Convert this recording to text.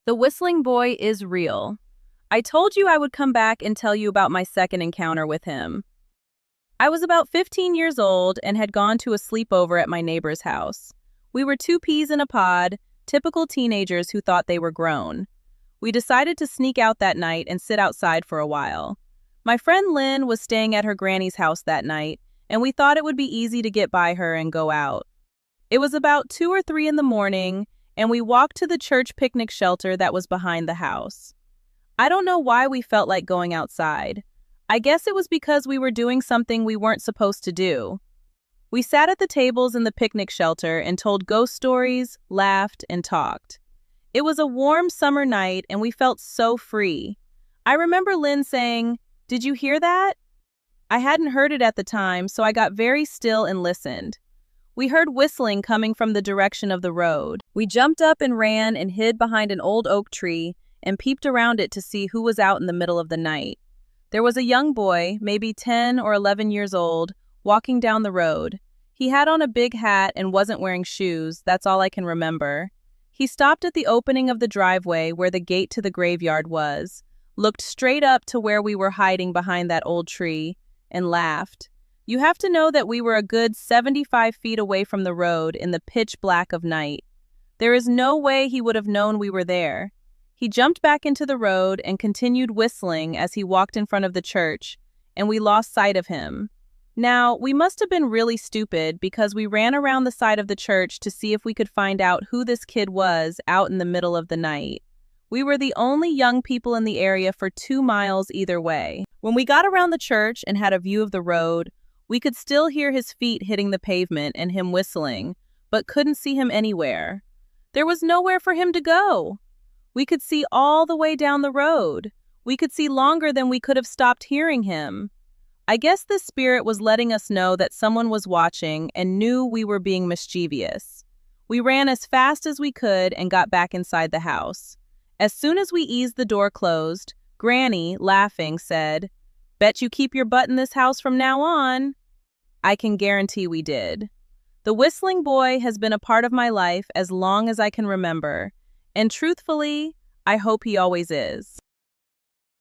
The Whistling Boy is real. I told you I would come back and tell you about my second encounter with him. I was about 15 years old and had gone to a sleepover at my neighbor's house. We were two peas in a pod, typical teenagers who thought they were grown. We decided to sneak out that night and sit outside for a while. My friend Lynn was staying at her granny's house that night, and we thought it would be easy to get by her and go out. It was about 2 or 3 in the morning, and we walked to the church picnic shelter that was behind the house. I don't know why we felt like going outside. I guess it was because we were doing something we weren't supposed to do. We sat at the tables in the picnic shelter and told ghost stories, laughed, and talked. It was a warm summer night, and we felt so free. I remember Lynn saying, "Did you hear that?" I hadn't heard it at the time, so I got very still and listened. We heard whistling coming from the direction of the road. We jumped up and ran and hid behind an old oak tree and peeped around it to see who was out in the middle of the night. There was a young boy, maybe 10 or 11 years old, walking down the road. He had on a big hat and wasn't wearing shoes, that's all I can remember. He stopped at the opening of the driveway where the gate to the graveyard was, looked straight up to where we were hiding behind that old tree, and laughed. You have to know that we were a good 75 feet away from the road in the pitch black of night. There is no way he would have known we were there. He jumped back into the road and continued whistling as he walked in front of the church, and we lost sight of him. Now, we must have been really stupid because we ran around the side of the church to see if we could find out who this kid was out in the middle of the night. We were the only young people in the area for 2 miles either way. When we got around the church and had a view of the road, we could still hear his feet hitting the pavement and him whistling, but couldn't see him anywhere. There was nowhere for him to go. We could see all the way down the road. We could see longer than we could have stopped hearing him. I guess the spirit was letting us know that someone was watching and knew we were being mischievous. We ran as fast as we could and got back inside the house. As soon as we eased the door closed, Granny, laughing, said, "Bet you keep your butt in this house from now on." I can guarantee we did. The Whistling Boy has been a part of my life as long as I can remember, and truthfully, I hope he always is.